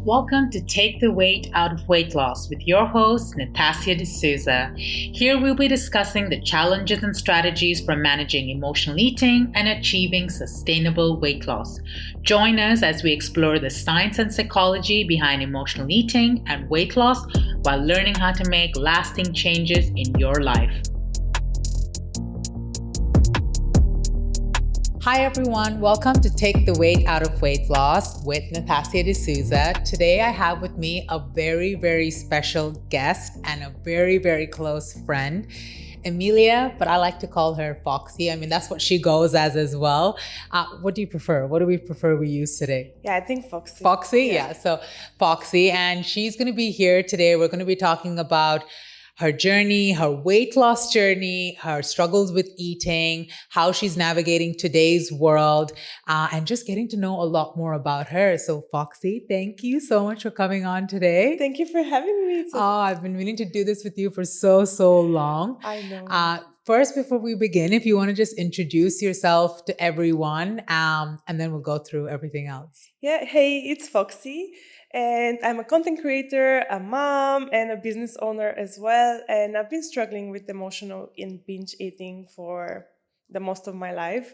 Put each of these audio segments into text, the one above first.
Welcome to Take the Weight Out of Weight Loss with your host, Natasha D'Souza. Here we'll be discussing the challenges and strategies for managing emotional eating and achieving sustainable weight loss. Join us as we explore the science and psychology behind emotional eating and weight loss while learning how to make lasting changes in your life. Hi everyone, welcome to Take the Weight Out of Weight Loss with Natasha D'Souza. Today I have with me a very, very special guest and a very, very close friend, Emiliya, but I like to call her Foxy. I mean, that's what she goes as well. What do you prefer? What do we prefer we use today? Yeah, I think Foxy. Foxy? Yeah, so Foxy, and she's going to be here today. We're going to be talking about her journey, her weight loss journey, her struggles with eating, how she's navigating today's world, and just getting to know a lot more about her. So Foxy, thank you so much for coming on today. Thank you for having me. I've been meaning to do this with you for so long. I know. First, before we begin, if you want to just introduce yourself to everyone, and then we'll go through everything else. Yeah, hey, it's Foxy. And I'm a content creator, a mom, and a business owner as well. And I've been struggling with emotional and binge eating for the most of my life.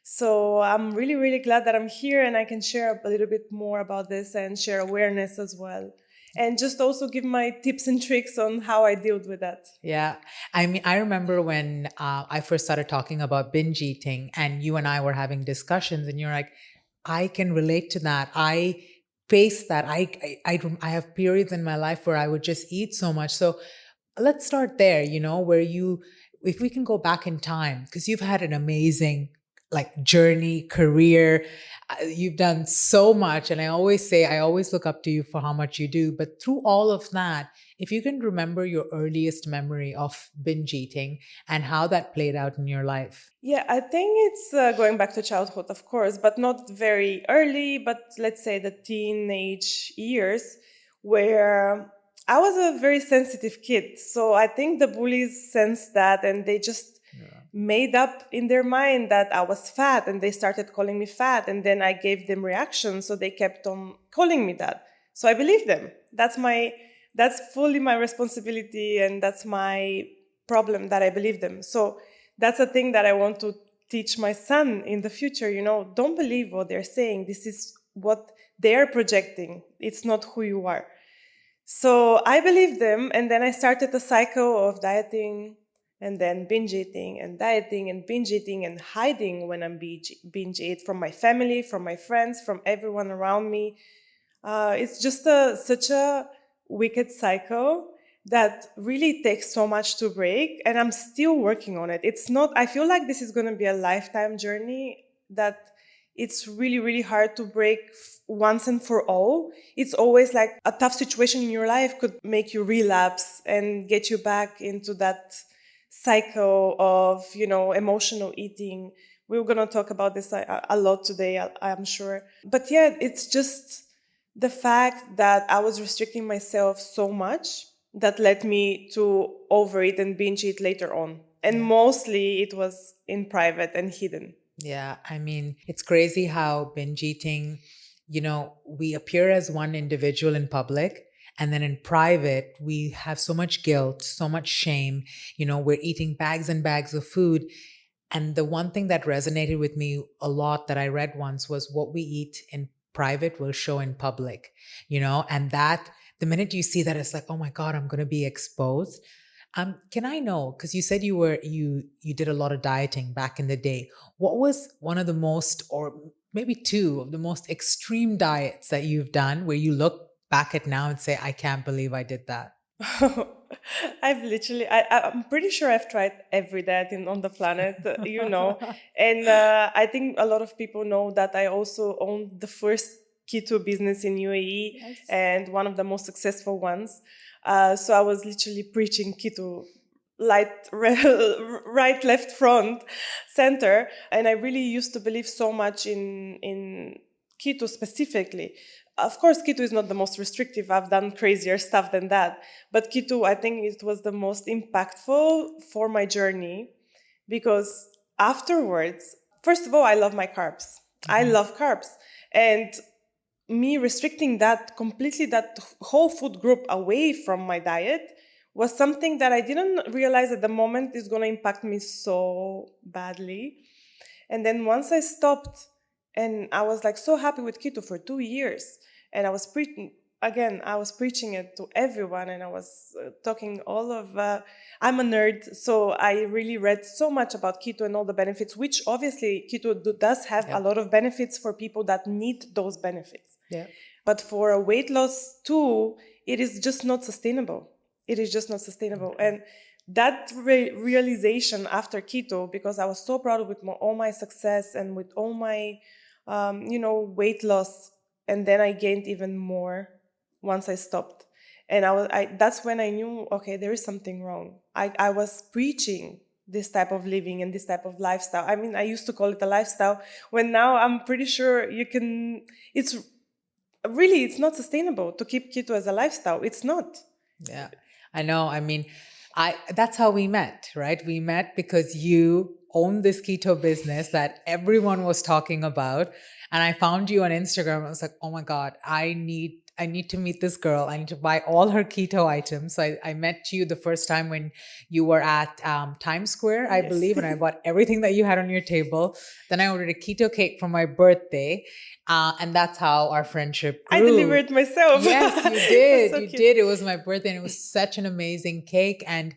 So I'm really, really glad that I'm here and I can share a little bit more about this and share awareness as well. And just also give my tips and tricks on how I dealt with that. Yeah. I mean, I remember when I first started talking about binge eating and you and I were having discussions and you're like, I can relate to that. I face that. I have periods in my life where I would just eat so much. So let's start there, if we can go back in time, because you've had an amazing journey, career, you've done so much. And I always look up to you for how much you do. But through all of that, if you can remember your earliest memory of binge eating and how that played out in your life. Yeah, I think it's going back to childhood, of course, but not very early, but let's say the teenage years where I was a very sensitive kid. So I think the bullies sensed that and they just made up in their mind that I was fat and they started calling me fat. And then I gave them reactions. So they kept on calling me that. So I believed them. That's fully my responsibility and that's my problem that I believe them. So that's a thing that I want to teach my son in the future. Don't believe what they're saying. This is what they're projecting. It's not who you are. So I believed them. And then I started a cycle of dieting and then binge eating and dieting and binge eating and hiding when I'm binge eat from my family, from my friends, from everyone around me. It's just such a wicked cycle that really takes so much to break, and I'm still working on it. I feel like this is going to be a lifetime journey that it's really, really hard to break once and for all. It's always like a tough situation in your life could make you relapse and get you back into that cycle of, emotional eating. We're going to talk about this a lot today, I'm sure. But yeah, it's just the fact that I was restricting myself so much that led me to overeat and binge eat later on. And mostly it was in private and hidden. Yeah, I mean, it's crazy how binge eating, we appear as one individual in public. And then in private, we have so much guilt, so much shame. We're eating bags and bags of food. And the one thing that resonated with me a lot that I read once was what we eat in private will show in public, and that the minute you see that, it's like, oh my God, I'm going to be exposed. Can I know, because you said you did a lot of dieting back in the day. What was one of the most, or maybe two of the most extreme diets that you've done where you look back at now and say, I can't believe I did that? I'm pretty sure I've tried every diet on the planet, and I think a lot of people know that I also owned the first keto business in UAE. Nice. And one of the most successful ones. So I was literally preaching keto right, left, front, center. And I really used to believe so much in keto specifically. Of course, keto is not the most restrictive. I've done crazier stuff than that. But keto, I think it was the most impactful for my journey because afterwards, first of all, I love my carbs. Mm-hmm. I love carbs. And me restricting that completely, that whole food group away from my diet was something that I didn't realize at the moment is going to impact me so badly. And then once I stopped, and I was like so happy with keto for 2 years, and I was preaching again. I was preaching it to everyone, and I was talking all of. I'm a nerd, so I really read so much about keto and all the benefits. Which obviously keto does have a Yeah. lot of benefits for people that need those benefits. Yeah. But for a weight loss too, it is just not sustainable. It is just not sustainable. Okay. And that realization after keto, because I was so proud with all my success and with all my, weight loss, and then I gained even more once I stopped. And that's when I knew, okay, there is something wrong. I was preaching this type of living and this type of lifestyle. I mean, I used to call it a lifestyle, when now I'm pretty sure it's really, it's not sustainable to keep keto as a lifestyle. It's not. Yeah, I know. I mean, that's how we met, right? We met because you owned this keto business that everyone was talking about. And I found you on Instagram. I was like, oh my God, I need to meet this girl. I need to buy all her keto items. So I met you the first time when you were at Times Square, I Yes. believe, and I bought everything that you had on your table. Then I ordered a keto cake for my birthday. And that's how our friendship I grew. delivered myself. Yes, you It was did. so You cute. did. It was my birthday and it was such an amazing cake. And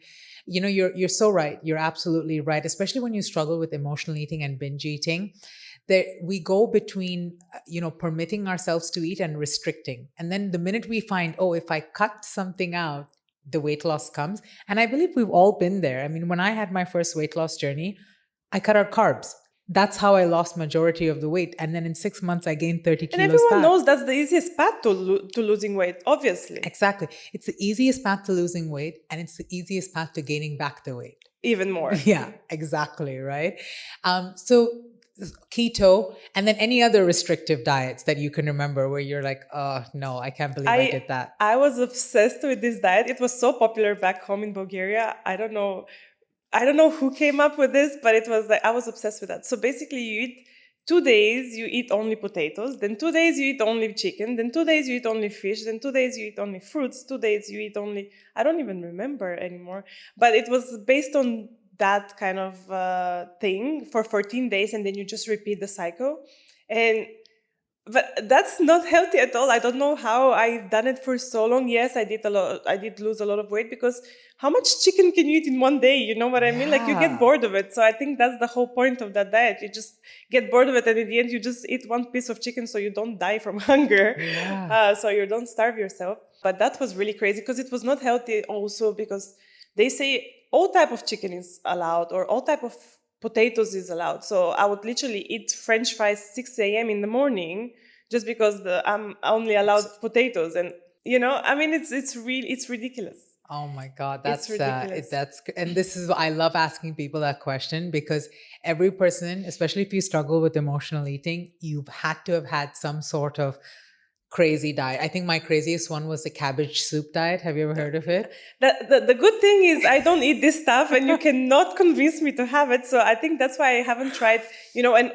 you're so right. You're absolutely right. Especially when you struggle with emotional eating and binge eating. There we go between permitting ourselves to eat and restricting. And then the minute we find, oh, if I cut something out, the weight loss comes. And I believe we've all been there. I mean, when I had my first weight loss journey, I cut out carbs. That's how I lost majority of the weight. And then in 6 months, I gained 30 And kilos everyone back. knows that's the easiest path to losing weight, obviously. Exactly. It's the easiest path to losing weight and it's the easiest path to gaining back the weight. Even more. Yeah, exactly. Right. So keto and then any other restrictive diets that you can remember where you're like, oh, no, I can't believe I did that. I was obsessed with this diet. It was so popular back home in Bulgaria. I don't know who came up with this, but it was like I was obsessed with that. So basically, you eat 2 days, you eat only potatoes. Then 2 days, you eat only chicken. Then 2 days, you eat only fish. Then 2 days, you eat only fruits. 2 days, you eat only. I don't even remember anymore. But it was based on that kind of thing for 14 days, and then you just repeat the cycle. And but that's not healthy at all. I don't know how I've done it for so long. Yes, I did a lot. I did lose a lot of weight because how much chicken can you eat in one day? You know what I mean? Like you get Yeah. bored of it. So I think that's the whole point of that diet. You just get bored of it, and in the end, you just eat one piece of chicken so you don't die from hunger. Yeah. So you don't starve yourself. But that was really crazy because it was not healthy. Also because they say all type of chicken is allowed or all type of potatoes is allowed. So I would literally eat French fries 6 a.m. in the morning just because I'm only allowed potatoes. And I mean, it's ridiculous. Oh my God, It's ridiculous. and this is I love asking people that question because every person, especially if you struggle with emotional eating, you've had to have had some sort of crazy diet. I think my craziest one was the cabbage soup diet. Have you ever heard of it? The good thing is I don't eat this stuff and you cannot convince me to have it. So I think that's why I haven't tried,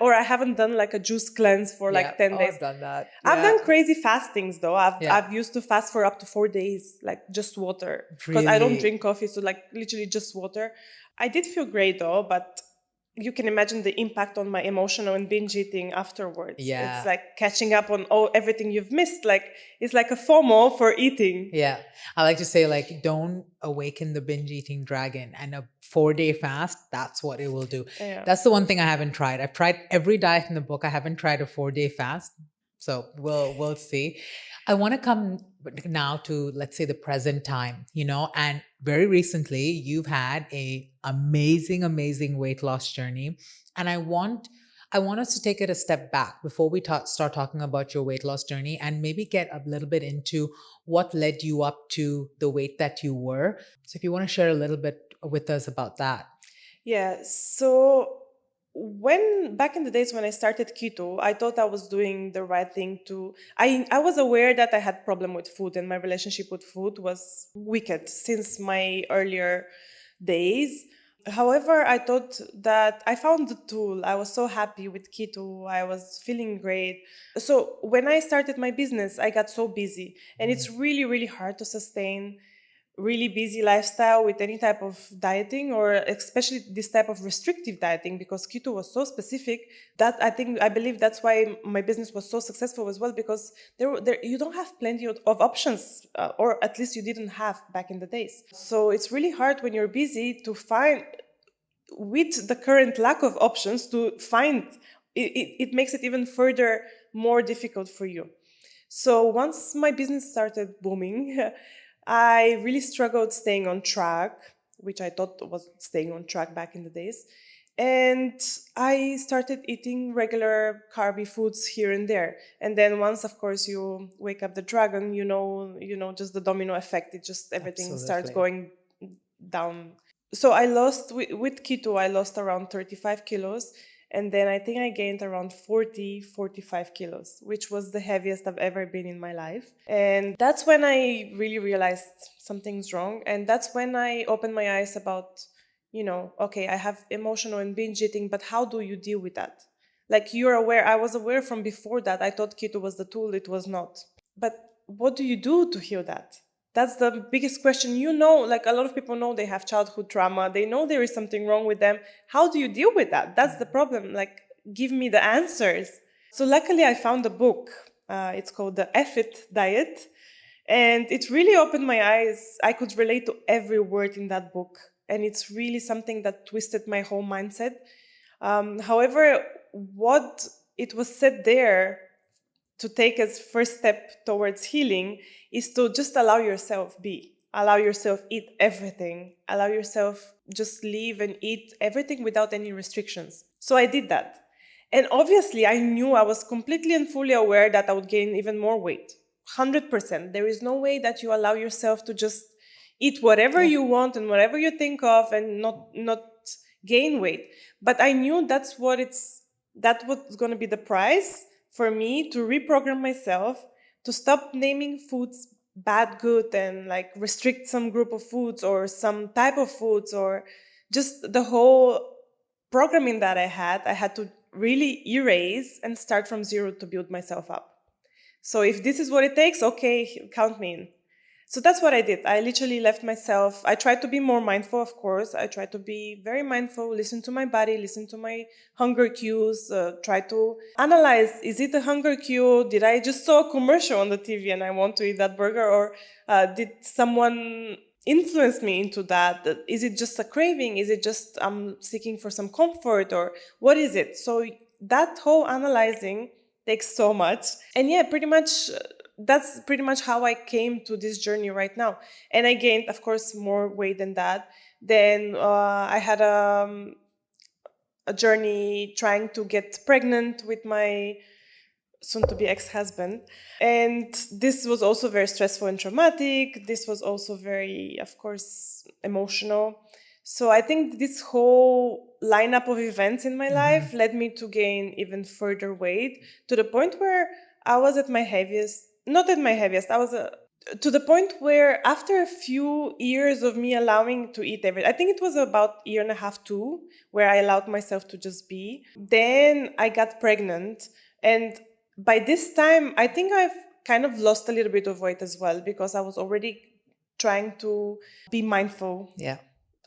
or I haven't done like a juice cleanse for like 10 days. I've done that. I've Yeah. done crazy fastings though. Yeah. I've used to fast for up to 4 days, like just water. Because I don't Really? drink coffee, so like literally just water. I did feel great though, but you can imagine the impact on my emotional and binge eating afterwards. Yeah. It's like catching up on everything you've missed. Like it's like a FOMO for eating. Yeah. I like to say, like, don't awaken the binge eating dragon. And a 4-day fast, that's what it will do. Yeah. That's the one thing I haven't tried. I've tried every diet in the book. I haven't tried a 4-day fast. So we'll see. I want to come now to, let's say, the present time, and very recently you've had a amazing weight loss journey. And I want us to take it a step back before we start talking about your weight loss journey and maybe get a little bit into what led you up to the weight that you were. So if you want to share a little bit with us about that. Yeah. So when back in the days when I started keto, I thought I was doing the right thing I was aware that I had problem with food and my relationship with food was wicked since my earlier days. However, I thought that I found the tool. I was so happy with keto. I was feeling great. So when I started my business, I got so busy, and it's really, really hard to sustain really busy lifestyle with any type of dieting, or especially this type of restrictive dieting, because keto was so specific that I believe that's why my business was so successful as well, because there you don't have plenty of options, or at least you didn't have back in the days. So it's really hard when you're busy to find, with the current lack of options, to find it makes it even further more difficult for you. So once my business started booming, I really struggled staying on track, which I thought was staying on track back in the days. And I started eating regular carby foods here and there. And then once, of course, you wake up the dragon, just the domino effect. It just, everything starts Absolutely. going down. So I lost, with keto, I lost around 35 kilos. And then I think I gained around 45 kilos, which was the heaviest I've ever been in my life. And that's when I really realized something's wrong. And that's when I opened my eyes about, okay, I have emotional and binge eating, but how do you deal with that? Like, you're aware, I was aware from before that. I thought keto was the tool, it was not. But what do you do to heal that? That's the biggest question. Like, a lot of people know they have childhood trauma. They know there is something wrong with them. How do you deal with that? That's the problem. Like, give me the answers. So, luckily, I found a book. It's called The F-It Diet. And it really opened my eyes. I could relate to every word in that book. And it's really something that twisted my whole mindset. However, what it was said there to take as first step towards healing is to just allow yourself be. Allow yourself eat everything. Allow yourself just live and eat everything without any restrictions. So I did that. And obviously, I knew, I was completely and fully aware that I would gain even more weight. 100%. There is no way that you allow yourself to just eat whatever Yeah. you want and whatever you think of and not gain weight. But I knew that was going to be the price for me to reprogram myself, to stop naming foods bad, good, and like restrict some group of foods or some type of foods, or just the whole programming that I had to really erase and start from zero to build myself up. So if this is what it takes, okay, count me in. So that's what I did. I literally left myself. I tried to be more mindful, of course. I tried to be very mindful, listen to my body, listen to my hunger cues, try to analyze, is it a hunger cue? Did I just saw a commercial on the TV and I want to eat that burger? Or did someone influence me into that? Is it just a craving? Is it just I'm seeking for some comfort? Or what is it? So that whole analyzing takes so much. And yeah, pretty much that's pretty much how I came to this journey right now. And I gained, of course, more weight than that. Then I had a journey trying to get pregnant with my soon to be ex-husband. And this was also very stressful and traumatic. This was also very, of course, emotional. So I think this whole lineup of events in my Hmm. life led me to gain even further weight, to the point where I was at my heaviest. Not at my heaviest, I was to the point where after a few years of me allowing to eat everything, I think it was about a year and a half, two, where I allowed myself to just be. Then I got pregnant. And by this time, I think I've kind of lost a little bit of weight as well, because I was already trying to be mindful. Yeah.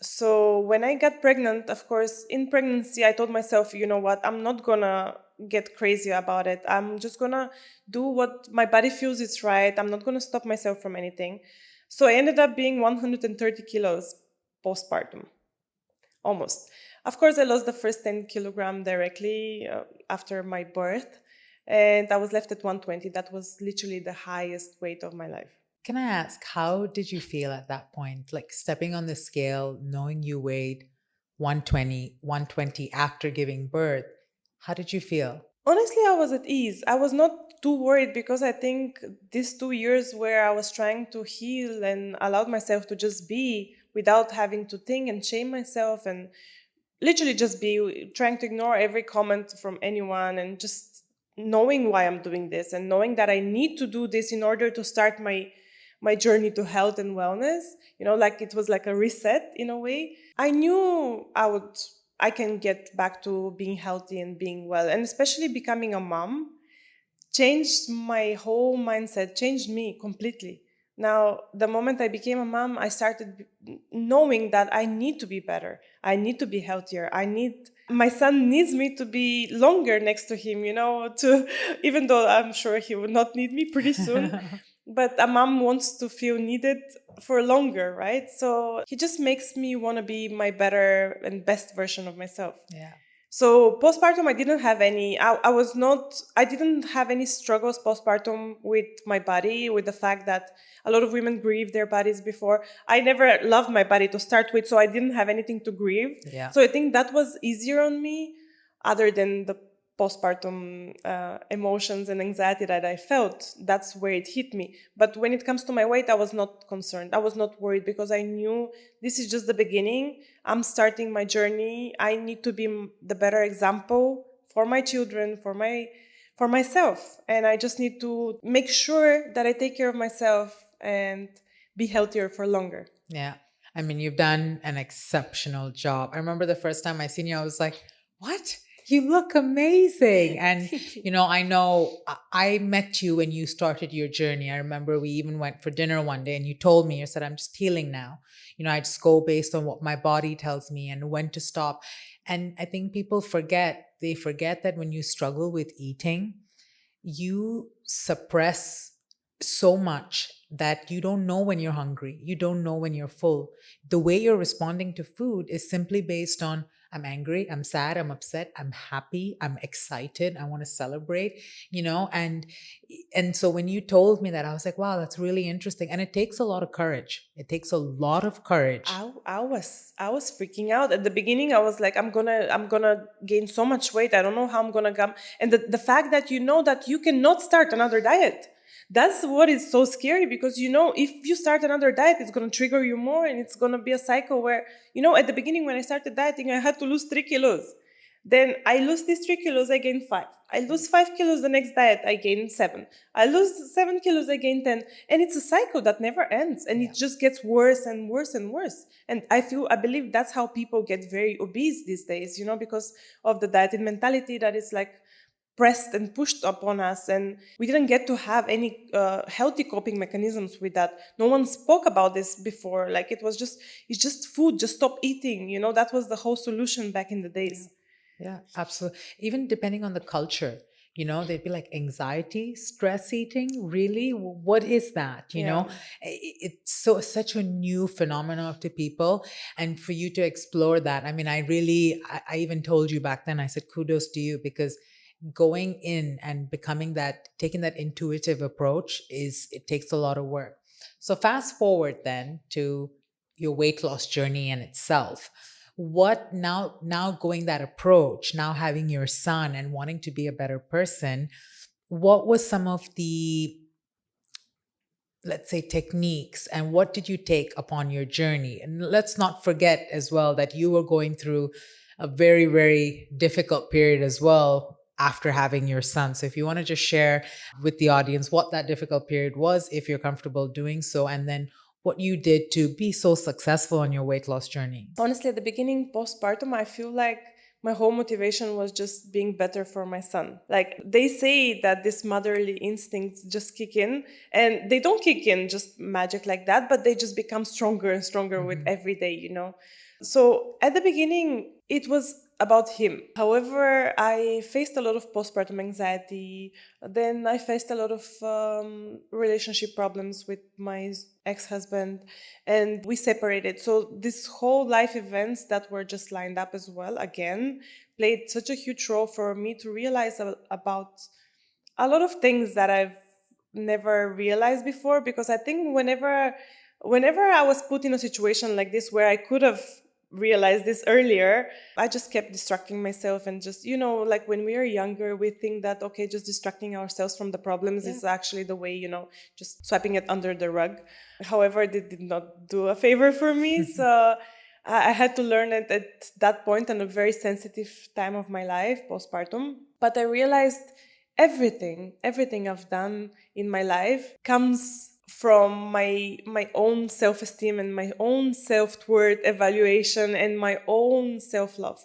So when I got pregnant, of course, in pregnancy, I told myself, you know what, I'm not gonna get crazy about it. I'm just gonna do what my body feels is right. I'm not gonna stop myself from anything. So I ended up being 130 kilos postpartum, almost. Of course, I lost the first 10 kilogram directly after my birth, and I was left at 120. That was literally the highest weight of my life. Can I ask, how did you feel at that point? Like stepping on the scale, knowing you weighed 120 after giving birth. How did you feel? Honestly, I was at ease. I was not too worried, because I think these 2 years where I was trying to heal and allowed myself to just be without having to think and shame myself, and literally just be, trying to ignore every comment from anyone, and just knowing why I'm doing this and knowing that I need to do this in order to start my journey to health and wellness, like it was like a reset in a way. I knew I can get back to being healthy and being well, and especially becoming a mom changed my whole mindset, changed me completely. Now, the moment I became a mom, I started knowing that I need to be better. I need to be healthier. My son needs me to be longer next to him, to, even though I'm sure he will not need me pretty soon. But a mom wants to feel needed for longer, right? So he just makes me want to be my better and best version of myself. Yeah. So postpartum, I didn't have any. I didn't have any struggles postpartum with my body, with the fact that a lot of women grieve their bodies before. I never loved my body to start with, so I didn't have anything to grieve. Yeah. So I think that was easier on me, other than the postpartum emotions and anxiety that I felt. That's where it hit me. But when it comes to my weight, I was not concerned. I was not worried because I knew this is just the beginning. I'm starting my journey. I need to be the better example for my children, for myself, and I just need to make sure that I take care of myself and be healthier for longer. Yeah. I mean, you've done an exceptional job. I remember the first time I seen you, I was like, what? You look amazing. And, I know I met you when you started your journey. I remember we even went for dinner one day and you told me, you said, I'm just healing now. I just go based on what my body tells me and when to stop. And I think people they forget that when you struggle with eating, you suppress so much that you don't know when you're hungry. You don't know when you're full. The way you're responding to food is simply based on I'm angry, I'm sad, I'm upset, I'm happy, I'm excited, I want to celebrate, and so when you told me that, I was like, wow, that's really interesting. And it takes a lot of courage. It takes a lot of courage. I was freaking out at the beginning. I was like, I'm gonna gain so much weight. I don't know how I'm gonna come. And the fact that that you cannot start another diet. That's what is so scary, because if you start another diet, it's gonna trigger you more, and it's gonna be a cycle where at the beginning when I started dieting, I had to lose 3 kilos. Then I lose these 3 kilos, I gain 5. I lose 5 kilos the next diet, I gain 7. I lose 7 kilos, I gain 10. And it's a cycle that never ends. And Yeah. it just gets worse and worse and worse. And I believe that's how people get very obese these days, because of the dieting mentality that is like pressed and pushed upon us, and we didn't get to have any healthy coping mechanisms with that. No one spoke about this before. Like it's just food, just stop eating. That was the whole solution back in the days. Yeah, absolutely. Even depending on the culture, they'd be like anxiety, stress eating. Really? What is that? Yeah. It's such a new phenomenon to people. And for you to explore that, I mean, I even told you back then, I said, kudos to you, because going in and taking that intuitive approach it takes a lot of work. So fast forward then to your weight loss journey in itself. What now going that approach, now having your son and wanting to be a better person, what was some of the, let's say, techniques, and what did you take upon your journey? And let's not forget as well that you were going through a very, very difficult period as well after having your son. So if you want to just share with the audience what that difficult period was, if you're comfortable doing so, and then what you did to be so successful on your weight loss journey. Honestly, at the beginning, postpartum, I feel like my whole motivation was just being better for my son. Like they say that this motherly instincts just kick in, and they don't kick in just magic like that, but they just become stronger and stronger with every day. So at the beginning, it was about him. However, I faced a lot of postpartum anxiety. Then I faced a lot of relationship problems with my ex-husband, and we separated. So this whole life events that were just lined up as well, again, played such a huge role for me to realize about a lot of things that I've never realized before. Because I think whenever I was put in a situation like this where I could have realized this earlier, I just kept distracting myself, and just like when we are younger, we think that okay, just distracting ourselves from the problems is actually the way, just swiping it under the rug. However, it did not do a favor for me. So I had to learn it at that point, in a very sensitive time of my life, postpartum. But I realized everything I've done in my life comes from my own self-esteem and my own self-worth evaluation and my own self-love.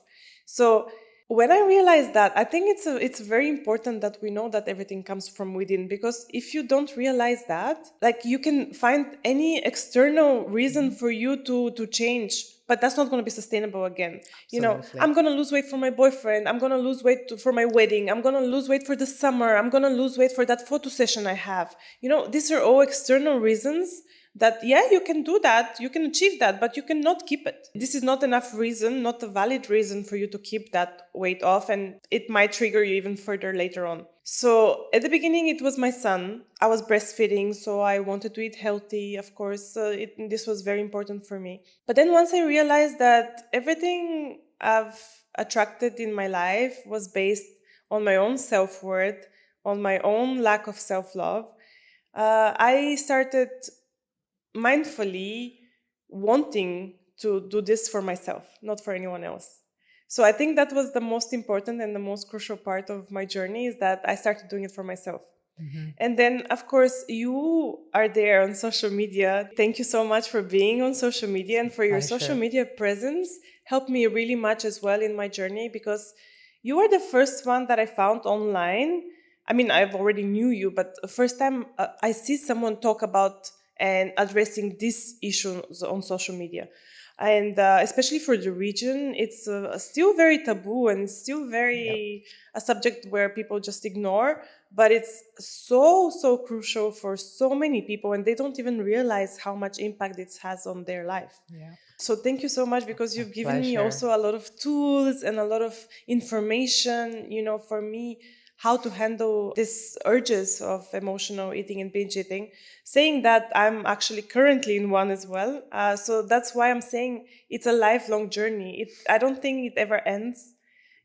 So when I realized that, I think it's very important that we know that everything comes from within, because if you don't realize that, like, you can find any external reason Mhm. for you to change, but that's not going to be sustainable again. You know, Absolutely. I'm going to lose weight for my boyfriend, I'm going to lose weight for my wedding, I'm going to lose weight for the summer, I'm going to lose weight for that photo session I have. You know, these are all external reasons that, yeah, you can do that, you can achieve that, but you cannot keep it. This is not enough reason, not a valid reason for you to keep that weight off, and it might trigger you even further later on. So at the beginning, it was my son. I was breastfeeding, so I wanted to eat healthy, of course. This was very important for me. But then once I realized that everything I've attracted in my life was based on my own self-worth, on my own lack of self-love, I started mindfully wanting to do this for myself, not for anyone else. So I think that was the most important and the most crucial part of my journey, is that I started doing it for myself. Mhm. And then, of course, you are there on social media. Thank you so much for being on social media, and for your social Pleasure. media presence helped me really much as well in my journey, because you are the first one that I found online. I mean, I've already knew you, but the first time I see someone talk about and addressing these issues on social media. And especially for the region, it's still very taboo, and it's still Yep. very a subject where people just ignore, but it's so so crucial for so many people, and they don't even realize how much impact it has on their life. Yeah. So thank you so much, because A you've given me pleasure. also a lot of tools and a lot of information, for me, how to handle these urges of emotional eating and binge eating. Saying that, I'm actually currently in one as well. So that's why I'm saying it's a lifelong journey. I don't think it ever ends.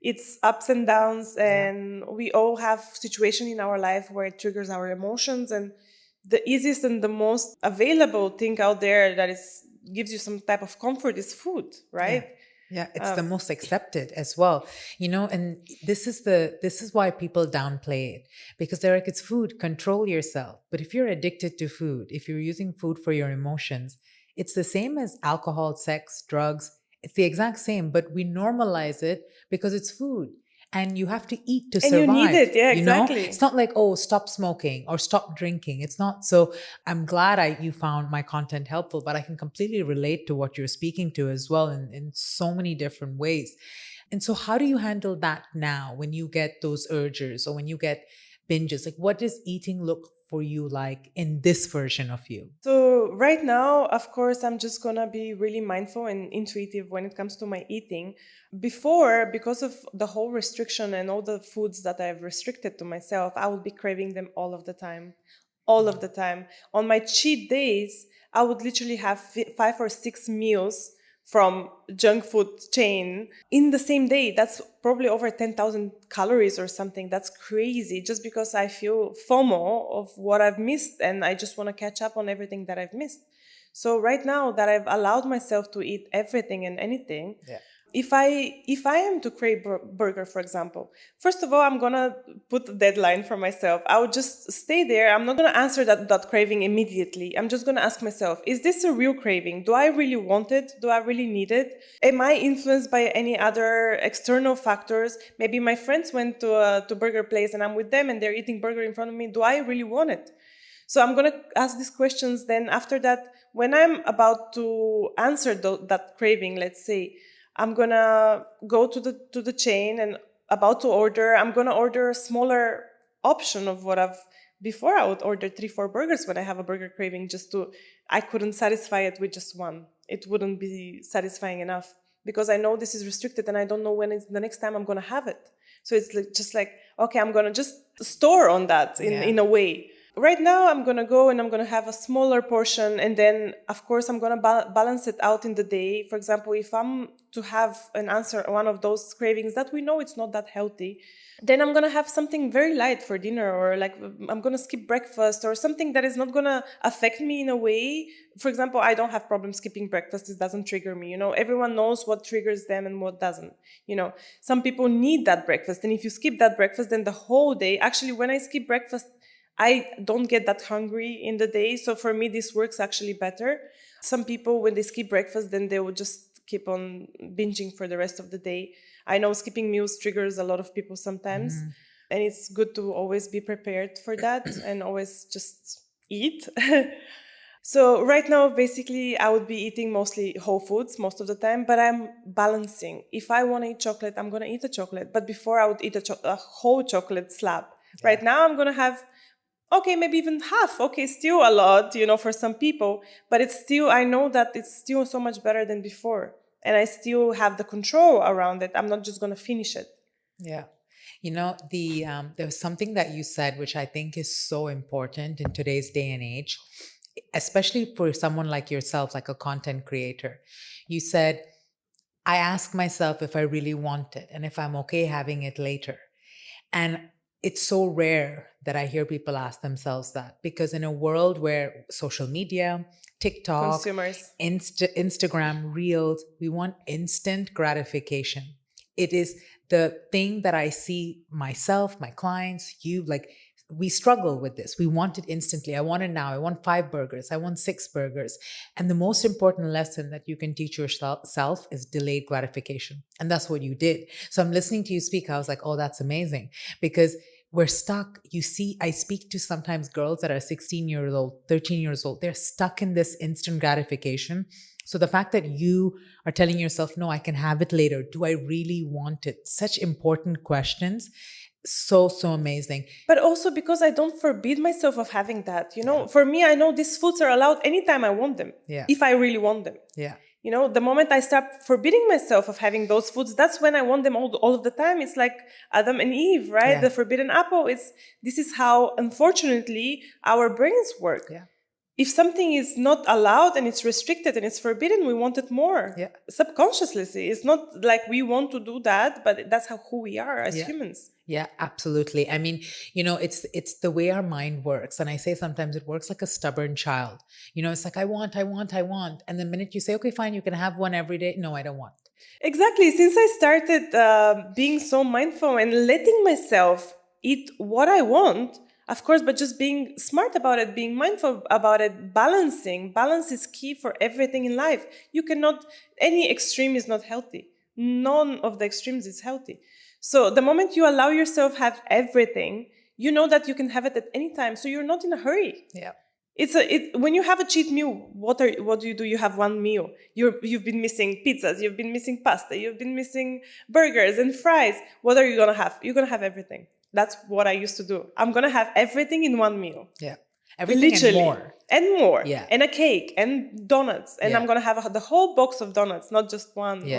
It's ups and downs, Yeah. and we all have situation in our life where it triggers our emotions. And the easiest and the most available thing out there that is gives you some type of comfort is food, Yeah. right? Yeah, it's the Um, most accepted as well. And this is why people downplay it, because they're like, it's food, control yourself. But if you're addicted to food, if you're using food for your emotions, it's the same as alcohol, sex, drugs. It's the exact same, but we normalize it because it's food and you have to eat to and you need survive. it, yeah, It's exactly. not like, oh, stop smoking or stop drinking. It's not. So I'm glad you found my content helpful, but I can completely relate to what you're speaking to as well in so many different ways. And so how do you handle that now when you get those urges or when you get binges? Like, what does eating look for you like in this version of you? So right now, of course, I'm just gonna be really mindful and intuitive when it comes to my eating. Before, because of the whole restriction and all the foods that I've restricted to myself, I would be craving them all of the time. All of the time. On my cheat days, I would literally have 5 or 6 meals from junk food chain in the same day. That's probably over 10,000 calories or something. That's crazy, just because I feel FOMO of what I've missed, and I just want to catch up on everything that I've missed. So right now that I've allowed myself to eat everything and anything, Yeah. if I am to crave burger, for example, first of all, I'm gonna put a deadline for myself. I would just stay there. I'm not gonna answer that craving immediately. I'm just gonna ask myself, is this a real craving? Do I really want it? Do I really need it? Am I influenced by any other external factors? Maybe my friends went to burger place and I'm with them and they're eating burger in front of me. Do I really want it? So I'm going to ask these questions. Then after that, when I'm about to answer that craving, let's say, I'm going to go to the chain and about to order, I'm going to order a smaller option of what I've before. I would order 3 4 burgers when I have a burger craving, just to I couldn't satisfy it with just one. It wouldn't be satisfying enough, because I know this is restricted and I don't know when it's the next time I'm going to have it. So it's like, just like, okay, I'm going to just store on that in Yeah. a way. Right now, I'm going to go and I'm going to have a smaller portion. And then, of course, I'm going to balance it out in the day. For example, if I'm to have an answer, one of those cravings that we know it's not that healthy, then I'm going to have something very light for dinner, or like I'm going to skip breakfast or something that is not going to affect me in a way. For example, I don't have problem skipping breakfast. It doesn't trigger me. Everyone knows what triggers them and what doesn't. Some people need that breakfast. And if you skip that breakfast, then the whole day, actually, when I skip breakfast, I don't get that hungry in the day. So for me, this works actually better. Some people, when they skip breakfast, then they will just keep on binging for the rest of the day. I know skipping meals triggers a lot of people sometimes. And it's good to always be prepared for that and always just eat. So right now, basically, I would be eating mostly whole foods most of the time, but I'm balancing. If I want to eat chocolate, I'm going to eat a chocolate. But before, I would eat a whole chocolate slab. Yeah. Right now, I'm going to have, okay, maybe even half. Okay, still a lot, for some people. But it's still, I know that it's still so much better than before. And I still have the control around it. I'm not just going to finish it. Yeah. There was something that you said, which I think is so important in today's day and age, especially for someone like yourself, like a content creator. You said, I ask myself if I really want it and if I'm okay having it later. And it's so rare that I hear people ask themselves that, because in a world where social media, TikTok, Consumers. Instagram, Reels, we want instant gratification. It is the thing that I see myself, my clients, you, like, we struggle with this. We want it instantly. I want it now. I want 5 burgers. I want 6 burgers. And the most important lesson that you can teach yourself is delayed gratification. And that's what you did. So I'm listening to you speak. I was like, oh, that's amazing. Because we're stuck. You see, I speak to sometimes girls that are 16 years old, 13 years old. They're stuck in this instant gratification. So the fact that you are telling yourself, no, I can have it later. Do I really want it? Such important questions. So amazing. But also because I don't forbid myself of having that. Yeah. For me, I know these foods are allowed anytime I want them. Yeah. If I really want them. Yeah. The moment I start forbidding myself of having those foods, that's when I want them all of the time. It's like Adam and Eve, right? Yeah. The forbidden apple. This is how, unfortunately, our brains work. Yeah. If something is not allowed and it's restricted and it's forbidden, we want it more. Yeah. Subconsciously. It's not like we want to do that, but that's who we are as humans. Yeah, absolutely. I mean, it's the way our mind works. And I say sometimes it works like a stubborn child. It's like, I want. And the minute you say, okay, fine, you can have one every day. No, I don't want. Exactly. Since I started being so mindful and letting myself eat what I want, of course, but just being smart about it, being mindful about it, balancing. Balance is key for everything in life. Any extreme is not healthy. None of the extremes is healthy. So the moment you allow yourself have everything, you know that you can have it at any time. So you're not in a hurry. Yeah. When you have a cheat meal, what do you do? You have one meal. You've been missing pizzas, you've been missing pasta, you've been missing burgers and fries. What are you gonna have? You're gonna have everything. That's what I used to do. I'm gonna have everything in one meal. Yeah. Everything. Literally. And more. Yeah. And a cake and donuts. And I'm gonna have the whole box of donuts, not just one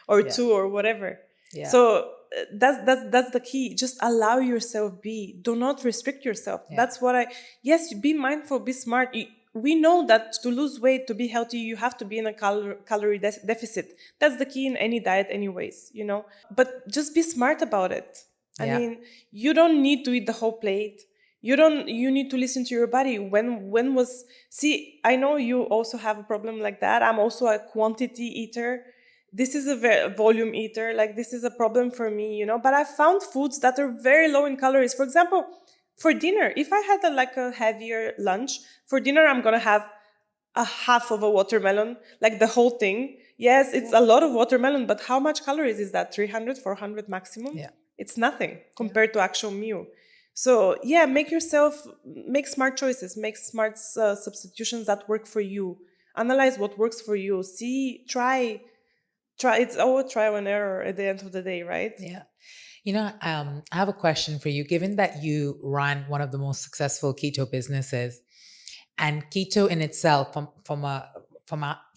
or two or whatever. Yeah. So that's the key. Just allow yourself be. Do not restrict yourself. Yeah. That's what yes, be mindful, be smart. We know that to lose weight, to be healthy, you have to be in a calorie deficit. That's the key in any diet anyways, But just be smart about it. I mean, you don't need to eat the whole plate. You need to listen to your body. I know you also have a problem like that. I'm also a quantity eater. This is a volume eater. Like, this is a problem for me, But I found foods that are very low in calories. For example, for dinner, if I had a heavier lunch, for dinner, I'm going to have a half of a watermelon, like the whole thing. Yes, it's a lot of watermelon, but how much calories is that? 300, 400 maximum? Yeah. It's nothing compared to actual meal. So, make smart choices, make smart substitutions that work for you. Analyze what works for you. Try. It's all trial and error at the end of the day, right? Yeah. I have a question for you. Given that you run one of the most successful keto businesses, and keto in itself,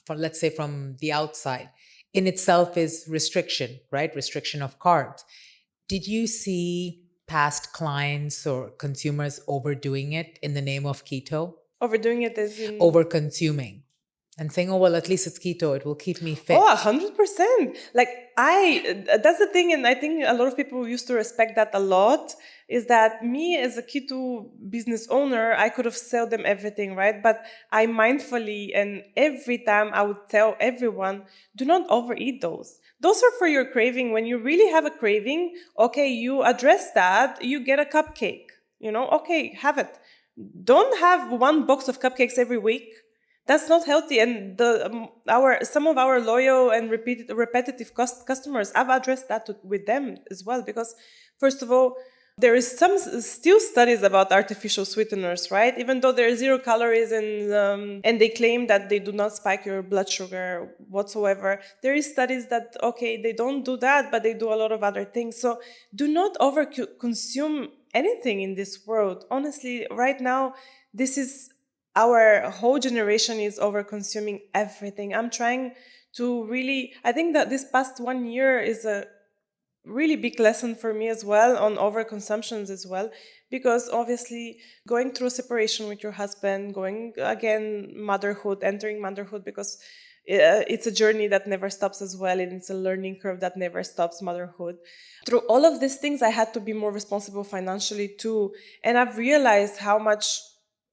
let's say from the outside, in itself is restriction, right? Restriction of carbs. Did you see past clients or consumers overdoing it in the name of keto? Overdoing it as in? Over-consuming. And saying, oh, well, at least it's keto. It will keep me fit. Oh, 100%. That's the thing. And I think a lot of people used to respect that a lot, is that me as a keto business owner, I could have sold them everything, right? But I mindfully, and every time I would tell everyone, do not overeat those. Those are for your craving. When you really have a craving, okay, you address that, you get a cupcake. Okay, have it. Don't have one box of cupcakes every week. That's not healthy. And some of our loyal and repetitive customers, I've addressed that with them as well, because first of all, there is some still studies about artificial sweeteners, right? Even though there are 0 calories and they claim that they do not spike your blood sugar whatsoever, there is studies that they don't do that, but they do a lot of other things. So do not over consume anything in this world. Honestly, right now, this is our whole generation is over consuming everything. I'm trying to really, I think that this past 1 year is a really big lesson for me as well on overconsumptions as well, because obviously going through a separation with your husband, going again entering motherhood, because it's a journey that never stops as well, and it's a learning curve that never stops, motherhood. Through all of these things, I had to be more responsible financially too, and I've realized how much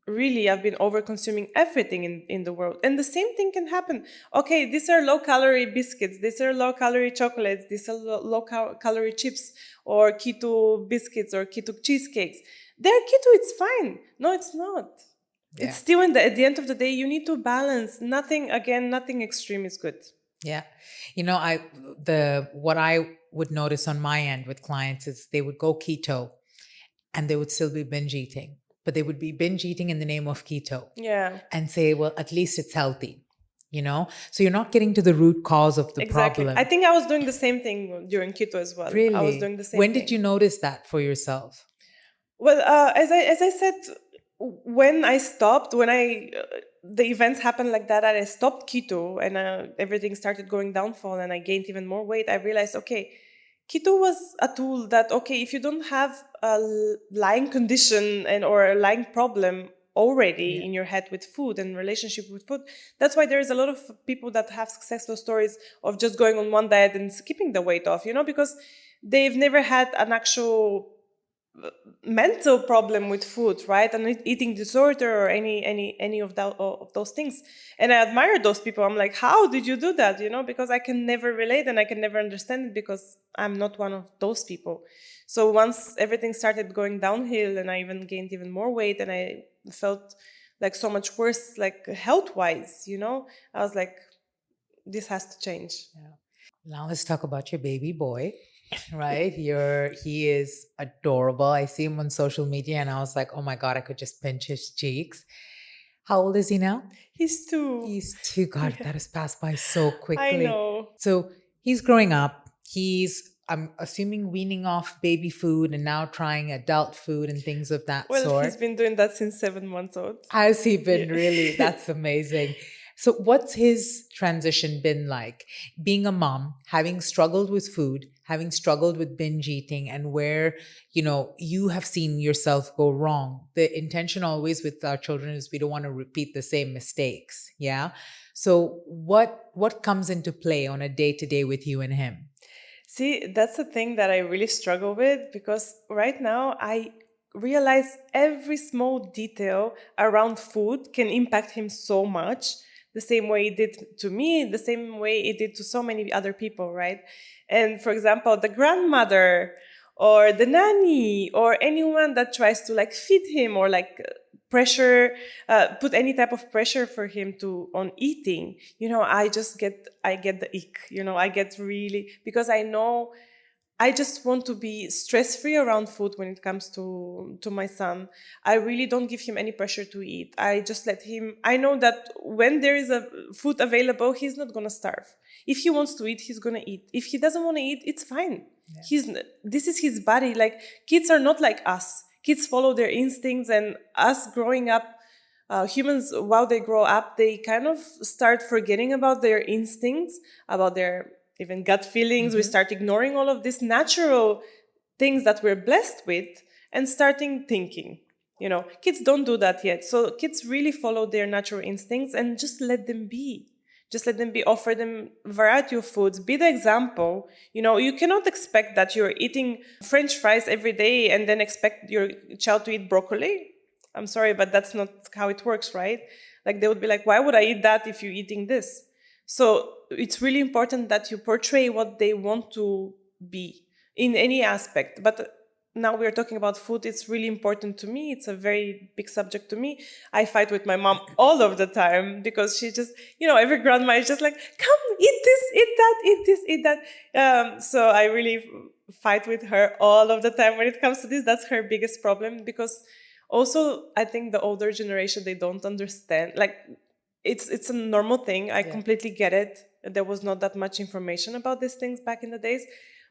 really I've been over consuming everything in the world. And the same thing can happen. Okay, these are low calorie biscuits, these are low calorie chocolates, these are low calorie chips, or keto biscuits, or keto cheesecakes. They're keto, it's fine. No, it's not. It's Yeah. still at the end of the day, you need to balance. Nothing extreme is good. Yeah. What I would notice on my end with clients is they would go keto and they would still be binge eating, but they would be binge eating in the name of keto Yeah, and say, well, at least it's healthy, So you're not getting to the root cause of the exactly. problem. I think I was doing the same thing during keto as well. I was doing Really? the same When thing. did you notice that for yourself? Well, as I said, when I stopped, the events happened like that, and I stopped keto, and everything started going downfall, and I gained even more weight. I realized, okay, keto was a tool that, if you don't have a lying condition or a lying problem already Yeah. in your head with food and relationship with food, that's why there is a lot of people that have successful stories of just going on one diet and keeping the weight off, because they've never had an actual mental problem with food, right? And eating disorder or any of those things. And I admire those people. I'm like, how did you do that? Because I can never relate and I can never understand it, because I'm not one of those people. So once everything started going downhill and I even gained even more weight and I felt like so much worse, like health wise, I was like, this has to change. Yeah. Now let's talk about your baby boy, right? He is adorable. I see him on social media and I was like, oh my God, I could just pinch his cheeks. How old is he now? He's too. He's two. God, Yeah, that has passed by so I quickly. know. So he's growing up. I'm assuming, weaning off baby food and now trying adult food and things of that Well, sort. he's been doing that since 7 months old. Has he been Yeah. really? That's amazing. So, what's his transition been like? Being a mom, having struggled with food, having struggled with binge eating, and where, you have seen yourself go wrong. The intention always with our children is we don't want to repeat the same mistakes. Yeah. So, what comes into play on a day to day with you and him? See, that's the thing that I really struggle with, because right now I realize every small detail around food can impact him so much, the same way it did to me, the same way it did to so many other people, right? And for example, the grandmother or the nanny or anyone that tries to like feed him or like pressure, put any type of pressure for him to on eating, I get the ick, I get really, because I know I just want to be stress free around food when it comes to my son. I really don't give him any pressure to eat. I just let him. I know that when there is a food available, he's not gonna starve. If he wants to eat, he's gonna eat. If he doesn't want to eat, it's fine. Yeah. This is his body. Like, kids are not like us. Kids follow their instincts, and us growing up, humans, while they grow up, they kind of start forgetting about their instincts, about their even gut feelings. We start ignoring all of these natural things that we're blessed with and starting thinking. Kids don't do that yet. So kids really follow their natural instincts, and just let them be. Just let them be. Offer them variety of foods. Be the example. You cannot expect that you're eating French fries every day and then expect your child to eat broccoli. I'm sorry, but that's not how it works, right? Like, they would be like, why would I eat that if you're eating this? So it's really important that you portray what they want to be in any aspect. But now we are talking about food. It's really important to me. It's a very big subject to me. I fight with my mom all of the time because she just, every grandma is just like, come, eat this, eat that, eat this, eat that. So I really fight with her all of the time when it comes to this. That's her biggest problem, because also I think the older generation, they don't understand. Like, it's a normal thing. I Yeah. completely get it. There was not that much information about these things back in the days,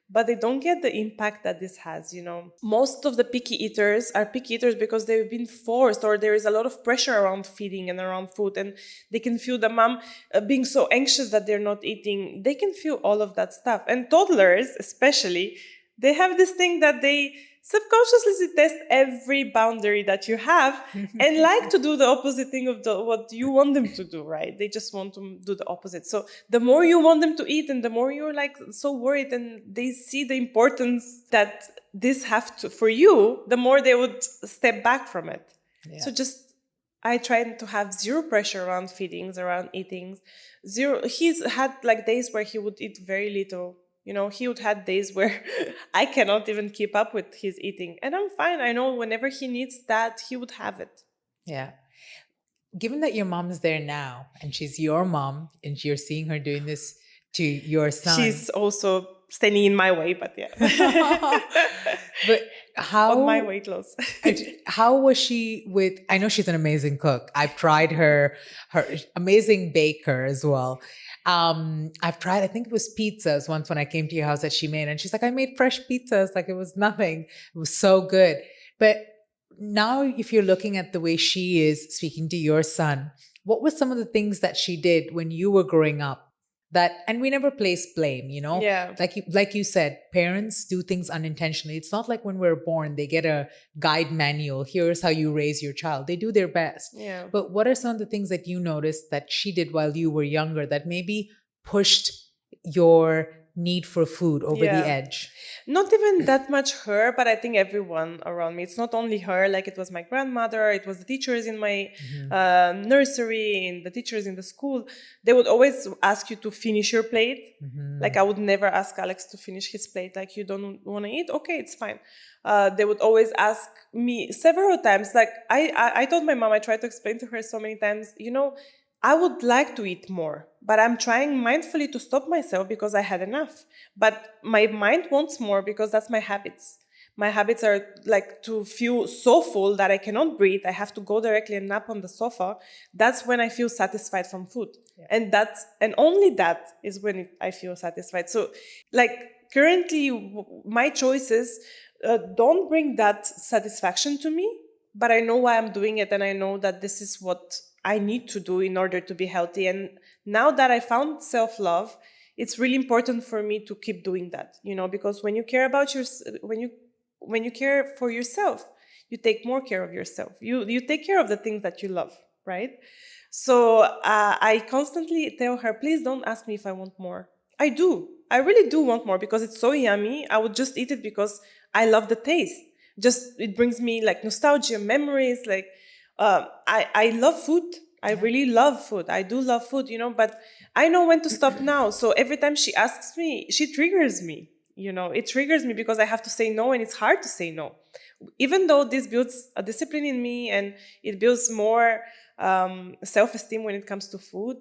but they don't get the impact that this has. Most of the picky eaters are picky eaters because they've been forced, or there is a lot of pressure around feeding and around food, and they can feel the mom being so anxious that they're not eating. They can feel all of that stuff. And toddlers especially, they have this thing that they subconsciously test every boundary that you have, and like to do the opposite thing of what you want them to do, right? They just want to do the opposite. So the more you want them to eat, and the more you're like so worried, and they see the importance that this have to for you, the more they would step back from it. Yeah. So just, I try to have zero pressure around feedings, around eatings. Zero. He's had like days where he would eat very little. He would have days where I cannot even keep up with his eating. And I'm fine. I know whenever he needs that, he would have it. Yeah. Given that your mom's there now and she's your mom and you're seeing her doing this to your son. She's also standing in my way, but yeah. But how on my weight loss. How was she with, I know she's an amazing cook. I've tried her amazing baker as well. I've tried, I think it was pizzas once when I came to your house that she made, and she's like, I made fresh pizzas. Like, it was nothing. It was so good. But now, if you're looking at the way she is speaking to your son, what were some of the things that she did when you were growing up? And we never place blame, Yeah. Like you said, parents do things unintentionally. It's not like when we're born, they get a guide manual. Here's how you raise your child. They do their best. Yeah. But what are some of the things that you noticed that she did while you were younger that maybe pushed your need for food over the edge? Not even that much her, but I think everyone around me. It's not only her. Like, it was my grandmother, it was the teachers in my nursery, and the teachers in the school. They would always ask you to finish your plate. Like, I would never ask Alex to finish his plate. Like, you don't want to eat? Okay, it's fine. They would always ask me several times. Like, I told my mom, I tried to explain to her so many times, I would like to eat more, but I'm trying mindfully to stop myself because I had enough. But my mind wants more because that's my habits. My habits are like to feel so full that I cannot breathe. I have to go directly and nap on the sofa. That's when I feel satisfied from food. Yeah. And only that is when I feel satisfied. So, like, currently, my choices don't bring that satisfaction to me, but I know why I'm doing it, and I know that this is what I need to do in order to be healthy. And now that I found self-love, it's really important for me to keep doing that, because when you care about when you care for yourself, you take more care of yourself. You take care of the things that you love, right? So I constantly tell her, please don't ask me if I want more. I do. I really do want more because it's so yummy. I would just eat it because I love the taste. Just, it brings me like nostalgia, memories, like, I love food. I really love food. I do love food, but I know when to stop now. So every time she asks me, she triggers me. It triggers me because I have to say no, and it's hard to say no. Even though this builds a discipline in me and it builds more self-esteem when it comes to food,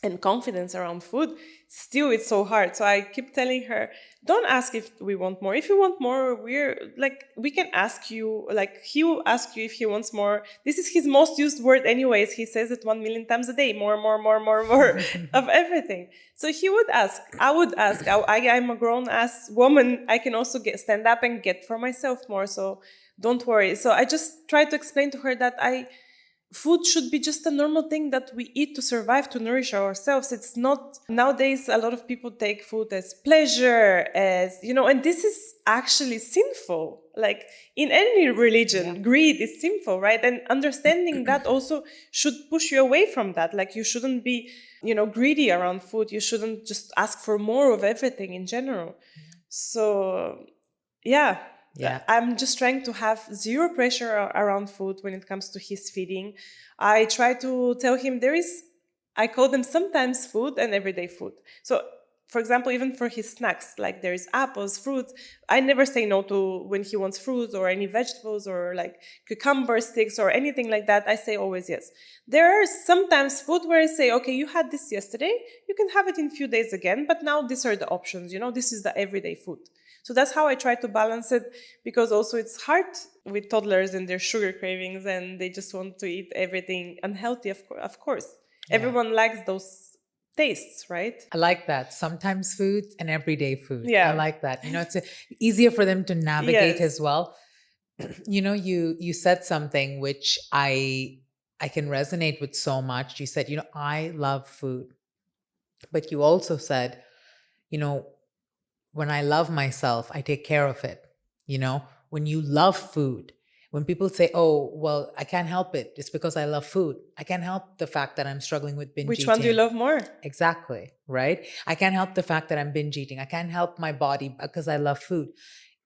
and confidence around food, still it's so hard. So I keep telling her, don't ask if we want more. If you want more, we can ask you, like, he will ask you if he wants more. This is his most used word anyways. He says it 1 million times a day, more of everything. So he would ask, I would ask. I'm a grown-ass woman. I can also stand up and get for myself more. So don't worry. So I just try to explain to her that food should be just a normal thing that we eat to survive, to nourish ourselves. It's not, nowadays, a lot of people take food as pleasure, and this is actually sinful. Like, in any religion, greed is sinful, right? And understanding that also should push you away from that. Like, you shouldn't be, greedy around food. You shouldn't just ask for more of everything in general. So, yeah. I'm just trying to have zero pressure around food when it comes to his feeding. I try to tell him I call them sometimes food and everyday food. So for example, even for his snacks, like there's apples, fruits. I never say no to when he wants fruits or any vegetables or like cucumber sticks or anything like that. I say always yes. There are sometimes food where I say, okay, you had this yesterday, you can have it in a few days again, but now these are the options, this is the everyday food. So that's how I try to balance it, because also it's hard with toddlers and their sugar cravings and they just want to eat everything unhealthy, of course. Yeah. Everyone likes those tastes, right? I like that. Sometimes foods and everyday food. I Yeah. like that. It's easier for them to navigate Yes. as well. You said something which I can resonate with so much. You said, I love food. But you also said, you know, when I love myself, I take care of it. When you love food, when people say, oh, well, I can't help it, it's because I love food. I can't help the fact that I'm struggling with binge Which eating. one do you love more? Exactly, right? I can't help the fact that I'm binge eating. I can't help my body because I love food.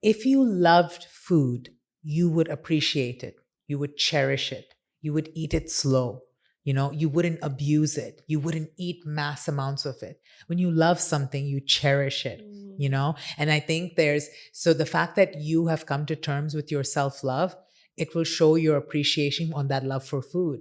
If you loved food, you would appreciate it. You would cherish it. You would eat it slow. You wouldn't abuse it. You wouldn't eat mass amounts of it. When you love something, you cherish it, And I think so the fact that you have come to terms with your self-love, it will show your appreciation on that love for food.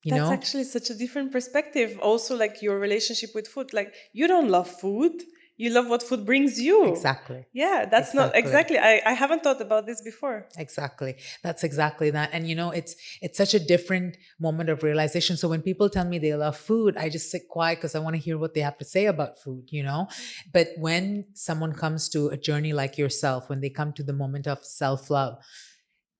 That's actually such a different perspective. Also, like your relationship with food. Like you don't love food. You love what food brings you. Exactly. Yeah, that's not exactly. I haven't thought about this before. Exactly. That's exactly that. And it's such a different moment of realization. So when people tell me they love food, I just sit quiet because I want to hear what they have to say about food, But when someone comes to a journey like yourself, when they come to the moment of self-love,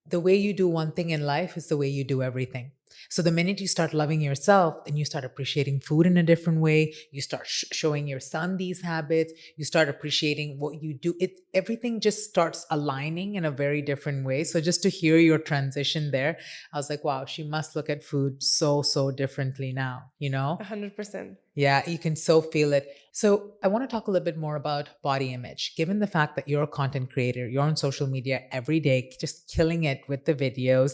the way you do one thing in life is the way you do everything. So the minute you start loving yourself, then you start appreciating food in a different way. You start showing your son these habits. You start appreciating what you do. Everything just starts aligning in a very different way. So just to hear your transition there, I was like, wow, she must look at food so, so differently now, 100%. Yeah, you can so feel it. So I want to talk a little bit more about body image. Given the fact that you're a content creator, you're on social media every day, just killing it with the videos.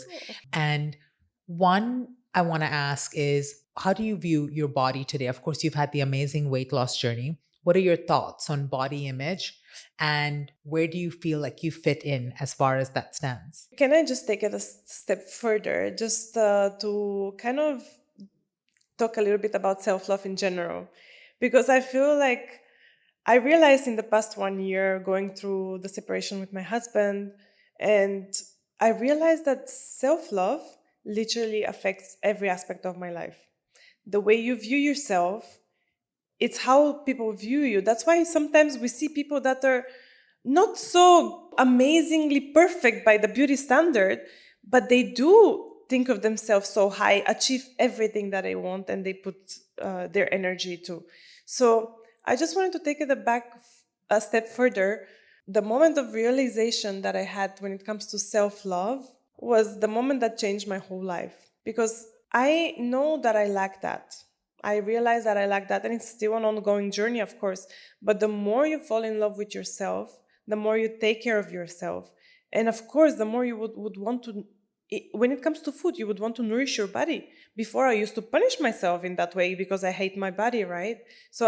And one I want to ask is, how do you view your body today? Of course, you've had the amazing weight loss journey. What are your thoughts on body image? And where do you feel like you fit in as far as that stands? Can I just take it a step further, just to kind of talk a little bit about self-love in general? Because I feel like I realized in the past 1 year going through the separation with my husband, and I realized that self-love literally affects every aspect of my life. The way you view yourself, it's how people view you. That's why sometimes we see people that are not so amazingly perfect by the beauty standard, but they do think of themselves so high, achieve everything that they want, and they put their energy to. So I just wanted to take it back a step further. The moment of realization that I had when it comes to self-love was the moment that changed my whole life, because I know that I lack that. I realize that I lack that, and it's still an ongoing journey, of course. But the more you fall in love with yourself, the more you take care of yourself. And of course, the more you would want to, when it comes to food, you would want to nourish your body. Before, I used to punish myself in that way because I hate my body, right? So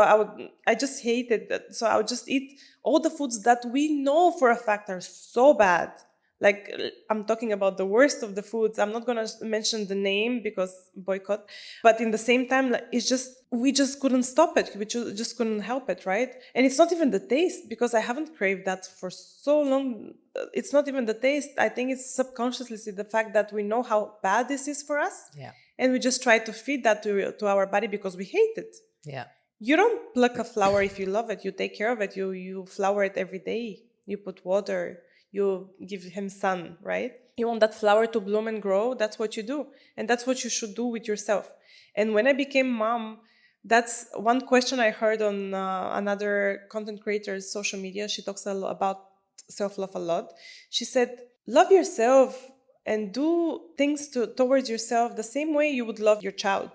I just hated that. So I would just eat all the foods that we know for a fact are so bad. Like, I'm talking about the worst of the foods. I'm not going to mention the name because boycott. But in the same time, like, we just couldn't stop it. We just couldn't help it, right? And it's not even the taste, because I haven't craved that for so long. It's not even the taste. I think it's subconsciously the fact that we know how bad this is for us. Yeah. And we just try to feed that to our body because we hate it. Yeah. You don't pluck a flower if you love it. You take care of it. You flower it every day. You put water. You give him sun, right? You want that flower to bloom and grow. That's what you do. And that's what you should do with yourself. And when I became mom, that's one question I heard on another content creator's social media. She talks a lot about self-love a lot. She said, love yourself and do things towards yourself the same way you would love your child.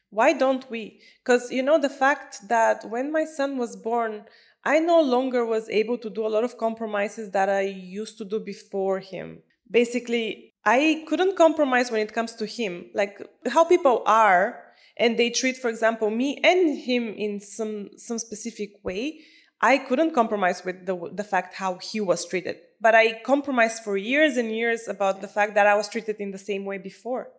Why don't we? Because, the fact that when my son was born, I no longer was able to do a lot of compromises that I used to do before him. Basically, I couldn't compromise when it comes to him. Like how people are, and they treat, for example, me and him in some specific way, I couldn't compromise with the fact how he was treated. But I compromised for years and years about the fact that I was treated in the same way before.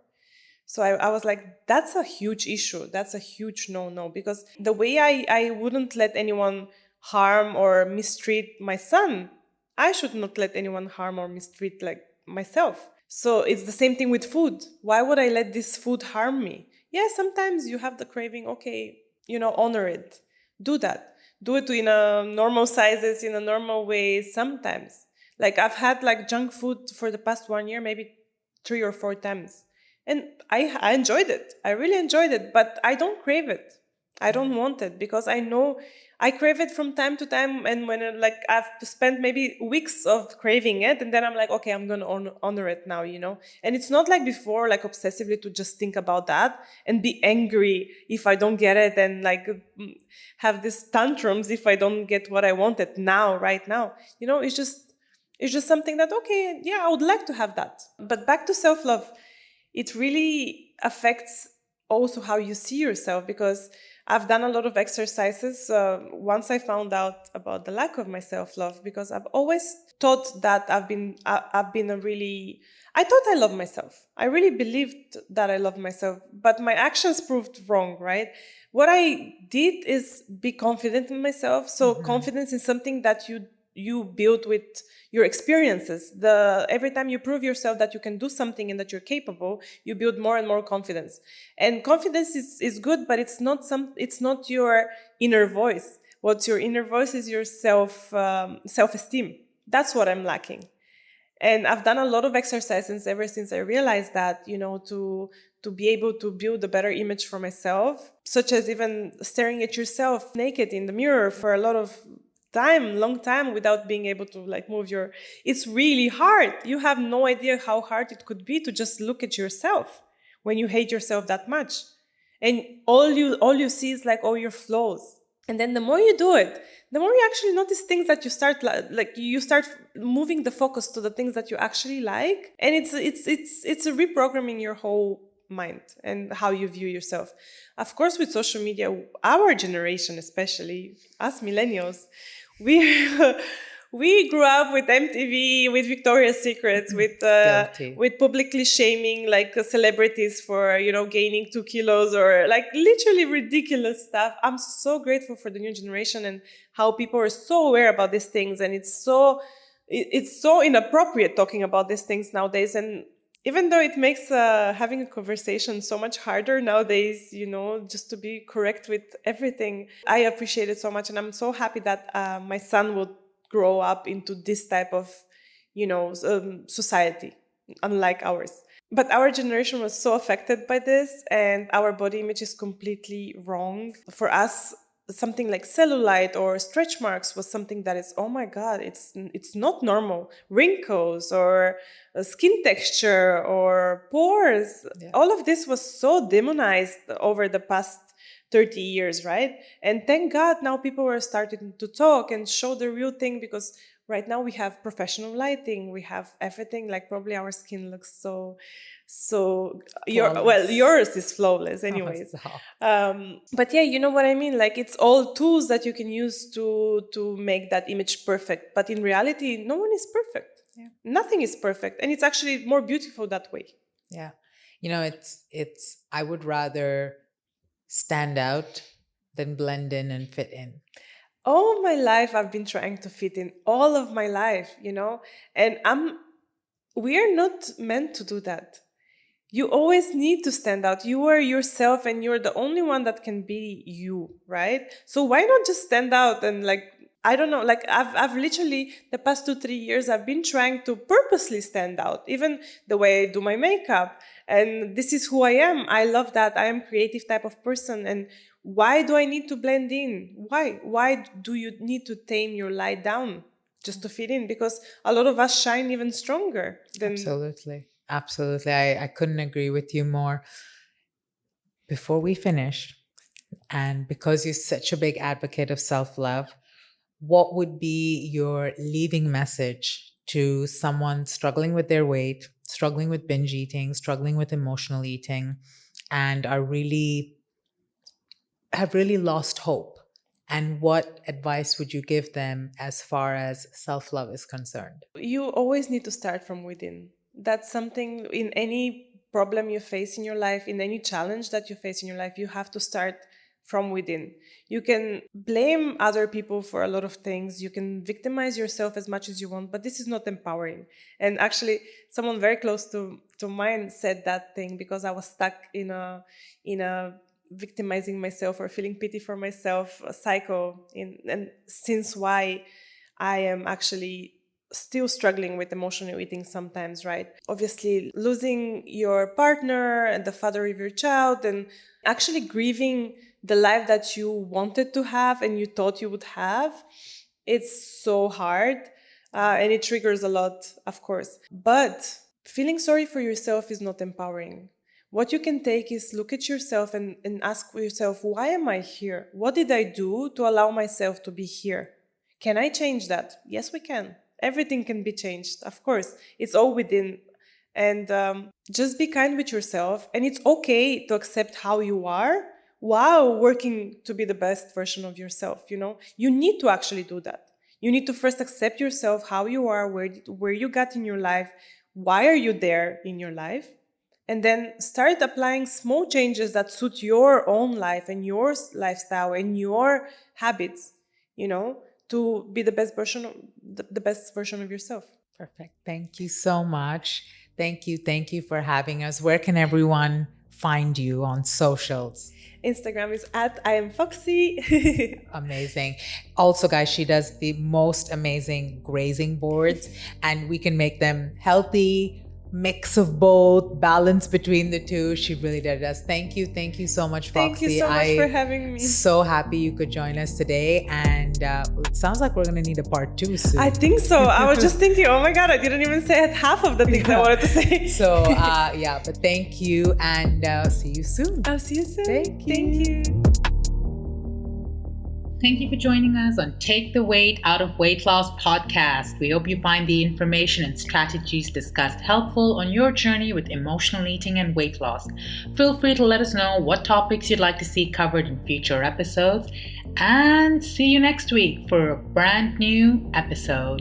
So I was like, that's a huge issue. That's a huge no, because the way I wouldn't let anyone harm or mistreat my son, I should not let anyone harm or mistreat like myself. So it's the same thing with food. Why would I let this food harm me? Yeah, sometimes you have the craving. Okay, honor it. Do that. Do it in a normal sizes, in a normal way. Sometimes, like I've had like junk food for the past 1 year, maybe 3 or 4 times, and I enjoyed it. I really enjoyed it, but I don't crave it. I don't want it because I know I crave it from time to time. And when like I've spent maybe weeks of craving it, and then I'm like, okay, I'm gonna honor it now. And it's not like before, like obsessively to just think about that and be angry if I don't get it, and like have these tantrums if I don't get what I wanted now, right now. It's just something that, okay, yeah, I would like to have that. But back to self-love, it really affects also how you see yourself, because I've done a lot of exercises once I found out about the lack of my self-love, because I've always thought that I've been a really, I thought I love myself. I really believed that I love myself, but my actions proved wrong, right? What I did is be confident in myself. So confidence is something that you build with your experiences. Every time you prove yourself that you can do something and that you're capable, you build more and more confidence. And confidence is good, but it's not your inner voice. What's your inner voice is your self-esteem. That's what I'm lacking. And I've done a lot of exercises ever since I realized that, to be able to build a better image for myself, such as even staring at yourself naked in the mirror for a lot of long time without being able to like it's really hard. You have no idea how hard it could be to just look at yourself when you hate yourself that much. And all you see is like all your flaws. And then the more you do it, the more you actually notice things that you start you start moving the focus to the things that you actually like. And it's a reprogramming your whole mind and how you view yourself. Of course, with social media, our generation, especially us millennials, we we grew up with MTV, with Victoria's Secrets, Guilty. with publicly shaming like celebrities for gaining 2 kilos, or like literally ridiculous stuff. I'm so grateful for the new generation and how people are so aware about these things, and it's so inappropriate talking about these things nowadays. And even though it makes having a conversation so much harder nowadays, just to be correct with everything, I appreciate it so much. And I'm so happy that my son will grow up into this type of, society, unlike ours. But our generation was so affected by this, and our body image is completely wrong. For us, something like cellulite or stretch marks was something that is, oh my God, it's not normal. Wrinkles or skin texture or pores, all of this was so demonized over the past 30 years, right? And thank God now people are starting to talk and show the real thing, because right now we have professional lighting, we have everything. Like probably our skin looks yours is flawless anyways. But yeah, you know what I mean? Like it's all tools that you can use to make that image perfect. But in reality, no one is perfect. Yeah. Nothing is perfect. And it's actually more beautiful that way. Yeah. I would rather stand out than blend in and fit in. All my life, I've been trying to fit in, all of my life, and we are not meant to do that. You always need to stand out. You are yourself, and you're the only one that can be you, right? So why not just stand out and I don't know, I've literally the past 2-3 years I've been trying to purposely stand out, even the way I do my makeup. And this is who I am. I love that. I am a creative type of person. And why do I need to blend in? Why do you need to tame your light down just to fit in? Because a lot of us shine even stronger than. Absolutely. I couldn't agree with you more. Before we finish, and because you're such a big advocate of self-love, what would be your leaving message to someone struggling with their weight, struggling with binge eating, struggling with emotional eating, and are really have really lost hope? And what advice would you give them as far as self-love is concerned? You always need to start from within. That's something in any problem you face in your life, in any challenge that you face in your life, you have to start from within. You can blame other people for a lot of things. You can victimize yourself as much as you want, but this is not empowering. And actually, someone very close to mine said that thing because I was stuck in a victimizing myself or feeling pity for myself cycle. And since why I am actually still struggling with emotional eating sometimes, right? Obviously, losing your partner and the father of your child, and actually grieving the life that you wanted to have and you thought you would have, it's so hard. And it triggers a lot, of course. But feeling sorry for yourself is not empowering. What you can take is look at yourself and ask yourself, why am I here? What did I do to allow myself to be here? Can I change that? Yes, we can. Everything can be changed, of course. It's all within. And just be kind with yourself. And it's okay to accept how you are while working to be the best version of yourself. You need to actually do that. You need to first accept yourself, how you are, where you got in your life, why are you there in your life, and then start applying small changes that suit your own life and your lifestyle and your habits, to be the best version of yourself. Perfect. Thank you so much. Thank you for having us. Where can everyone find you on socials? Instagram is at I am Foxxy. Amazing. Also, guys, she does the most amazing grazing boards, and we can make them healthy, mix of both, balance between the two. She really does. Thank you so much, Foxy. Thank you so much for having me. So happy you could join us today, and it sounds like we're going to need a part 2 soon. I think so. I was just thinking, oh my God, I didn't even say half of the things I wanted to say. So but thank you, and see you soon. I'll see you soon. Thank you. Thank you for joining us on Take the Weight Out of Weight Loss podcast. We hope you find the information and strategies discussed helpful on your journey with emotional eating and weight loss. Feel free to let us know what topics you'd like to see covered in future episodes, and see you next week for a brand new episode.